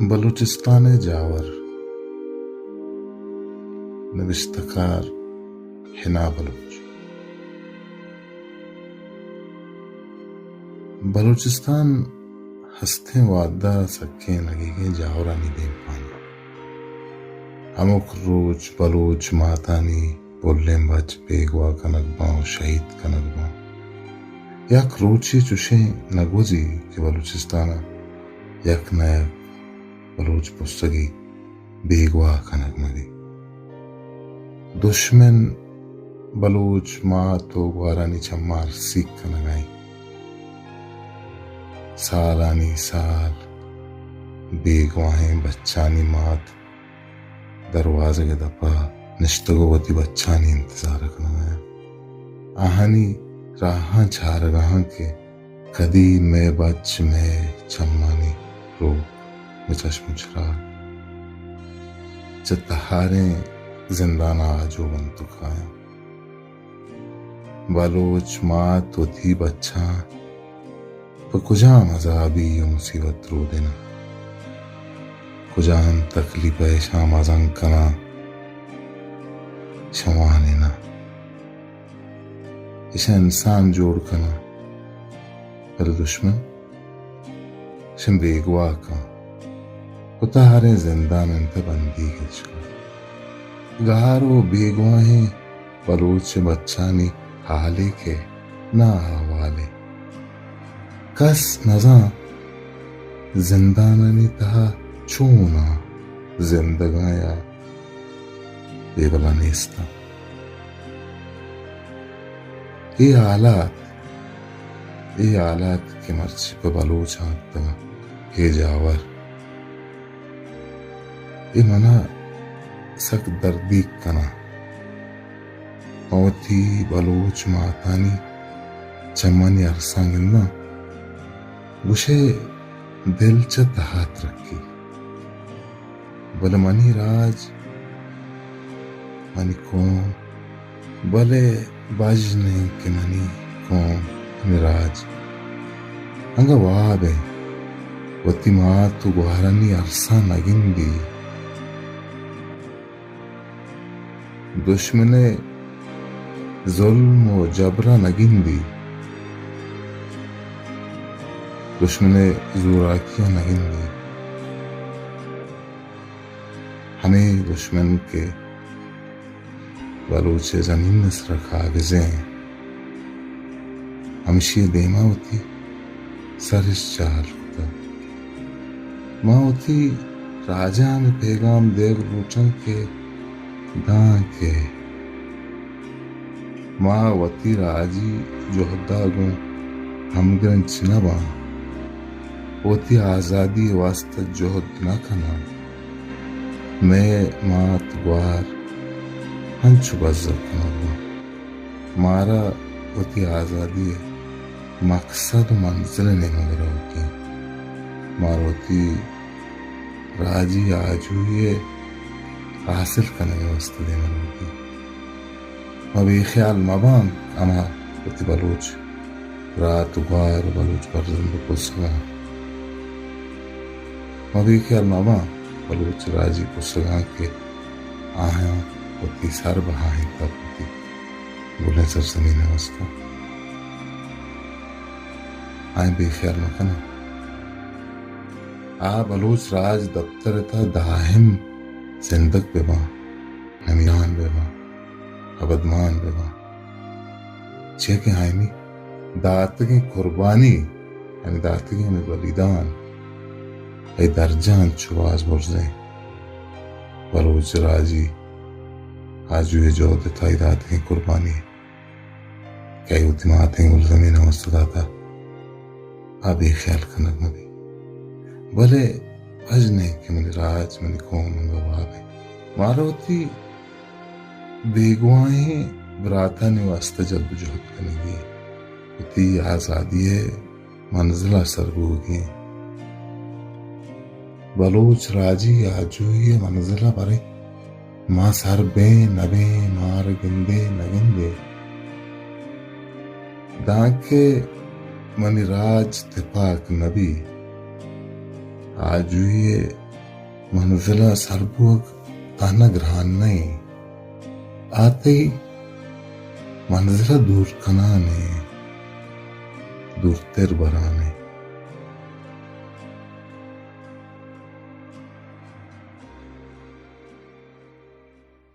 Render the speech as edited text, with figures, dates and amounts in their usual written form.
بلوچستان جاور نوشتکار حنا بلوچ. بلوچستان ہستیں وعدہ سکیں لگے گے جاورانی دیم پانی ہمک روچ بلوچ ماتانی بولیں بچ بیگوا کنک باں شہید کنک باں یک روچی چوشیں نگوزی کہ بلوچستانا یک نہ یک بلوچ پستگی بیگوا کنک مگی دشمن بلوچ مات و گوارانی چمار سیکھ کنگائی سالانی سال بیگواہیں بچانی مات دروازے کے دپا نشتگو وتی بچانی انتظار کنگایا آہانی راہاں چھارگاہاں کے کدی میں بچ میں چمانی رو میں چشم چراغ چتہاریں زندانہ آجو بنتو کھایا بلوچ مات و تھی بچہ پا کجام عذابی و مصیبت رو دینا کجام تکلیف شام ازن کنا شوانینا ایشا انسان جوڑ کنا پر دشمن شم بیگوا کا کتا ہرے زندان انت بندی گچکا گارو بیگواہیں بلوچ بچانی حالے کے نا حوالے کس نزاں زندانانی تہا چونا زندگایا بے بلا نیستا یہ آلات کے مرچ پہ بلوچ آتا یہ جاور یہ منا سک دردی کنا موتی بلوچ ماتانی چمانی عرصاں گندہ گوشے دل چت ہاتھ رکھی بل منی راج منی قوم بلے بجنے کے منی قوم منی راج انگا وابے وتی ماتو گوارانی عرصاں نگندی دشمن ظلم و جبرہ نگندی دشمن زوراکیاں نگندی ہمیں دشمن کے بلوچ زمین نسر کاغذیں ہمشی دیما ہوتی سرش چال کتا ماں ہوتی راجہ میں پیغام دیگ روٹن کے دان کے ماں وتی راجی جوہدہ گوں ہمگرن چنبا وتی آزادی واسطہ جوہد نہ کنا میں مات گوار ہنچ بزر کنا مارا وتی آزادی مقصد و منزل نے مگر ہوتی ماروتی راجی آجوئے حاصل کرنے واسطہ دینا ہوتی مبی خیال مبان اما وتی بلوچ رات گوار بلوچ برزن بکسگا مبی خیال مبان بلوچ راجی کسگا کے آہاں وتی سر بہائیں تب ہوتی بولیں سر زمین واسطہ آئیں بے خیال مکنا بلوچ راج دفتر تا داہم زندگ بے باں نمیان بے باں ابدمان بے باں چھے کہ آئینی داتگی قربانی یعنی داتگی ہمیں بلیدان ای درجان چواز برزیں بلوچ راجی آجوئے جو دتائی داتگی قربانی کئی اتماتیں گلزمین وستداتا آبی خیال کنک مبی بلے بجنے کہ منی راج منی قوم منگا وابے ماروتی بیگوائیں براتانی واسطہ جلب جہد کنگی تی آزادی منزلہ سرگوگی بلوچ راجی آجوئی منزلہ برے ماں سر بیں نبیں مار گندے نگندے دانکے منی راج تپاک نبی آجوئی منزلہ سربوک تانا گرہان نہیں آتے منزلہ دور کنانے دور تیر برانے